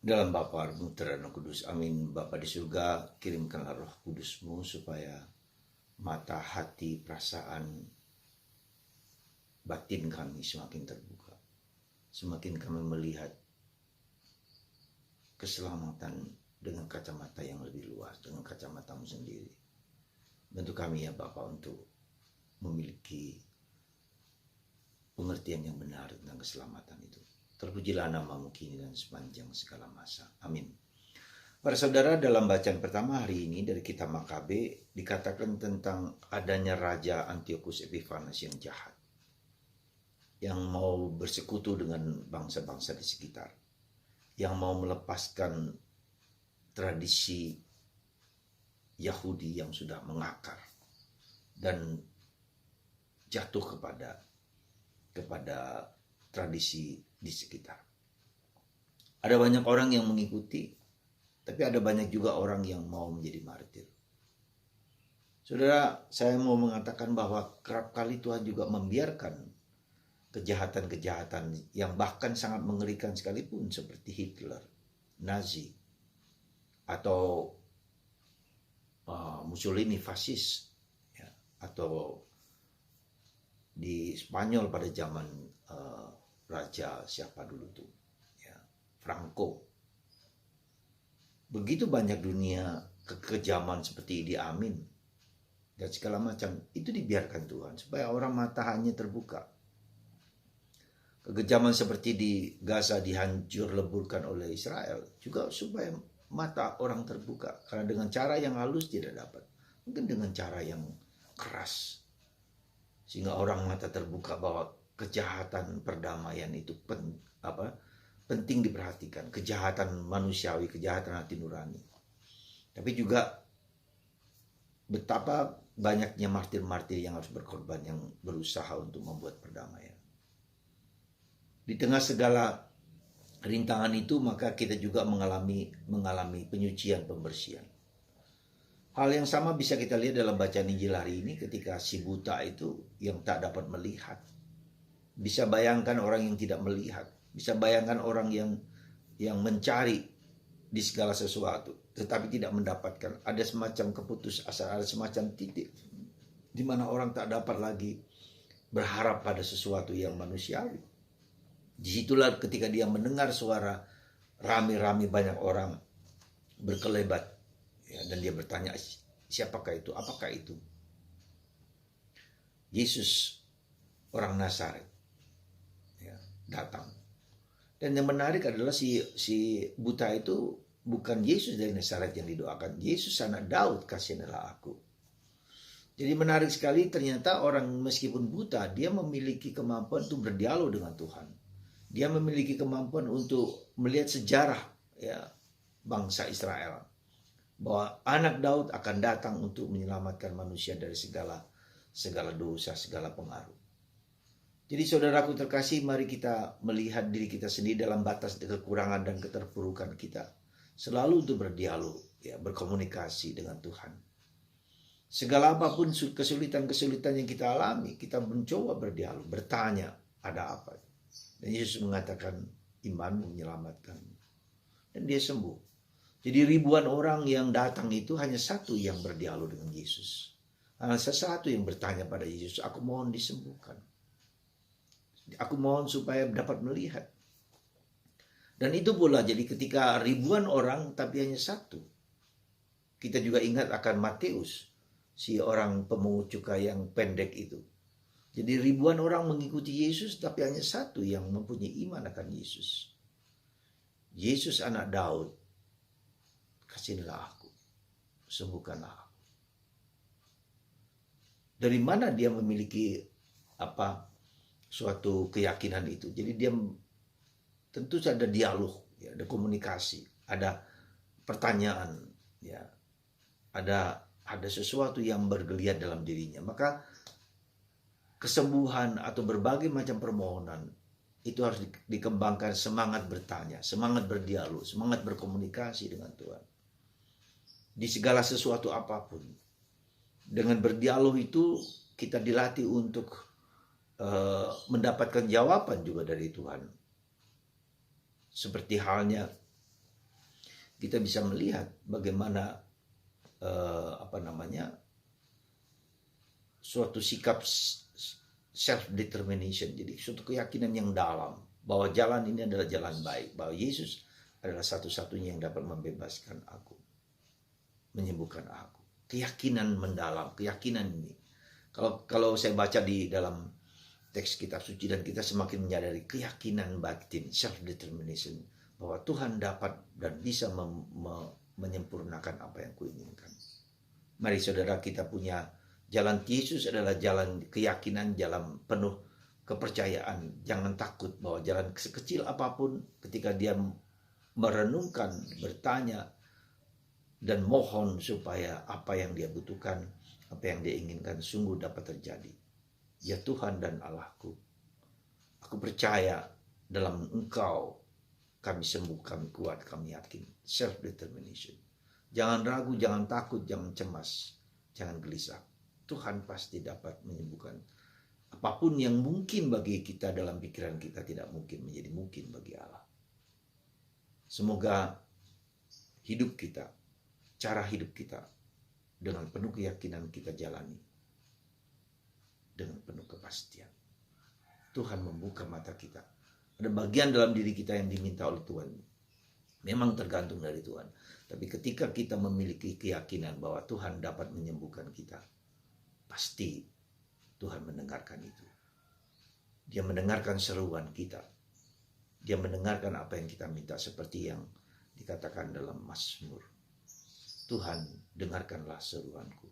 Dalam Bapa, Putra dan Roh Kudus. Amin. Bapa di surga, kirimkanlah Roh Kudus-Mu supaya mata, hati, perasaan, batin kami semakin terbuka. Semakin kami melihat keselamatan dengan kacamata yang lebih luas, dengan kacamata-Mu sendiri. Bantu kami ya Bapa untuk memiliki pengertian yang benar tentang keselamatan itu. Terpujilah nama-Mu kini dan sepanjang segala masa. Amin. Para saudara, dalam bacaan pertama hari ini dari kitab Makabe dikatakan tentang adanya Raja Antiochus Epiphanes yang jahat, yang mau bersekutu dengan bangsa-bangsa di sekitar, yang mau melepaskan tradisi Yahudi yang sudah mengakar dan jatuh kepada tradisi di sekitar. Ada banyak orang yang mengikuti, tapi ada banyak juga orang yang mau menjadi martir. Saudara, saya mau mengatakan bahwa kerap kali Tuhan juga membiarkan kejahatan-kejahatan yang bahkan sangat mengerikan sekalipun, seperti Hitler, Nazi, atau Mussolini fasis, ya, atau di Spanyol pada zaman Raja siapa dulu tuh, ya, Franco. Begitu banyak dunia kekejaman seperti Idi Amin dan segala macam, itu dibiarkan Tuhan supaya orang matanya terbuka. Kekejaman seperti di Gaza dihancur leburkan oleh Israel juga supaya mata orang terbuka, karena dengan cara yang halus tidak dapat, mungkin dengan cara yang keras, sehingga orang mata terbuka bahwa kejahatan perdamaian itu penting diperhatikan, kejahatan manusiawi, kejahatan hati nurani. Tapi juga betapa banyaknya martir-martir yang harus berkorban, yang berusaha untuk membuat perdamaian. Di tengah segala rintangan itu, maka kita juga mengalami penyucian, pembersihan. Hal yang sama bisa kita lihat dalam bacaan Injil hari ini ketika si buta itu yang tak dapat melihat. Bisa bayangkan orang yang tidak melihat, bisa bayangkan orang yang mencari di segala sesuatu tetapi tidak mendapatkan. Ada semacam keputusasaan, ada semacam titik di mana orang tak dapat lagi berharap pada sesuatu yang manusiawi. Disitulah ketika dia mendengar suara rame-rame banyak orang berkelebat, ya, dan dia bertanya, siapakah itu? Apakah itu? Yesus, orang Nazaret, ya, datang. Dan yang menarik adalah si buta itu bukan Yesus dari Nazaret yang didoakan. Yesus anak Daud, kasianilah aku. Jadi menarik sekali, ternyata orang meskipun buta, dia memiliki kemampuan untuk berdialog dengan Tuhan. Dia memiliki kemampuan untuk melihat sejarah, ya, bangsa Israel, bahwa anak Daud akan datang untuk menyelamatkan manusia dari segala dosa, segala pengaruh. Jadi saudaraku terkasih, mari kita melihat diri kita sendiri dalam batas kekurangan dan keterpurukan kita, selalu untuk berdialog, ya, berkomunikasi dengan Tuhan. Segala apapun kesulitan-kesulitan yang kita alami, kita mencoba berdialog, bertanya, ada apa? Dan Yesus mengatakan, imanmu menyelamatkan. Dan dia sembuh. Jadi ribuan orang yang datang itu hanya satu yang berdialog dengan Yesus. Hanya satu yang bertanya pada Yesus, aku mohon disembuhkan. Aku mohon supaya dapat melihat. Dan itu pula, jadi ketika ribuan orang tapi hanya satu. Kita juga ingat akan Matius, si orang pemungut cukai yang pendek itu. Jadi ribuan orang mengikuti Yesus, tapi hanya satu yang mempunyai iman akan Yesus. Yesus anak Daud, kasihlah aku, sembuhkanlah aku. Dari mana dia memiliki suatu keyakinan itu? Jadi dia tentu ada dialog, ya, ada komunikasi, ada pertanyaan, ya, ada sesuatu yang bergeliat dalam dirinya. Maka kesembuhan atau berbagai macam permohonan itu harus dikembangkan semangat bertanya, semangat berdialog, semangat berkomunikasi dengan Tuhan. Di segala sesuatu apapun. Dengan berdialog itu kita dilatih untuk mendapatkan jawaban juga dari Tuhan. Seperti halnya kita bisa melihat bagaimana suatu sikap self determination, jadi suatu keyakinan yang dalam bahwa jalan ini adalah jalan baik, bahwa Yesus adalah satu-satunya yang dapat membebaskan aku, menyembuhkan aku. Keyakinan mendalam, keyakinan ini. Kalau saya baca di dalam teks kitab suci, dan kita semakin menyadari keyakinan batin, self determination, bahwa Tuhan dapat dan bisa menyempurnakan apa yang kuinginkan. Mari saudara, kita punya jalan Yesus adalah jalan keyakinan, jalan penuh kepercayaan. Jangan takut bahwa jalan sekecil apapun, ketika dia merenungkan, bertanya, dan mohon supaya apa yang dia butuhkan, apa yang dia inginkan sungguh dapat terjadi. Ya Tuhan dan Allahku, aku percaya dalam Engkau kami sembuh, kami kuat, kami yakin. Self determination. Jangan ragu, jangan takut, jangan cemas, jangan gelisah. Tuhan pasti dapat menyembuhkan. Apapun yang mungkin bagi kita dalam pikiran kita tidak mungkin menjadi mungkin bagi Allah. Semoga hidup kita, cara hidup kita, dengan penuh keyakinan kita jalani dengan penuh kepastian. Tuhan membuka mata kita. Ada bagian dalam diri kita yang diminta oleh Tuhan. Memang tergantung dari Tuhan. Tapi ketika kita memiliki keyakinan bahwa Tuhan dapat menyembuhkan kita, pasti Tuhan mendengarkan itu. Dia mendengarkan seruan kita. Dia mendengarkan apa yang kita minta, seperti yang dikatakan dalam Mazmur. Tuhan, dengarkanlah seruanku.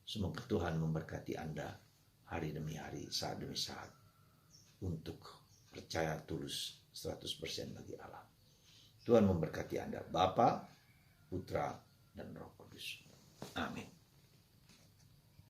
Semoga Tuhan memberkati Anda hari demi hari, saat demi saat, untuk percaya tulus 100% bagi Allah. Tuhan memberkati Anda, Bapa, Putra, dan Roh Kudus. Amin.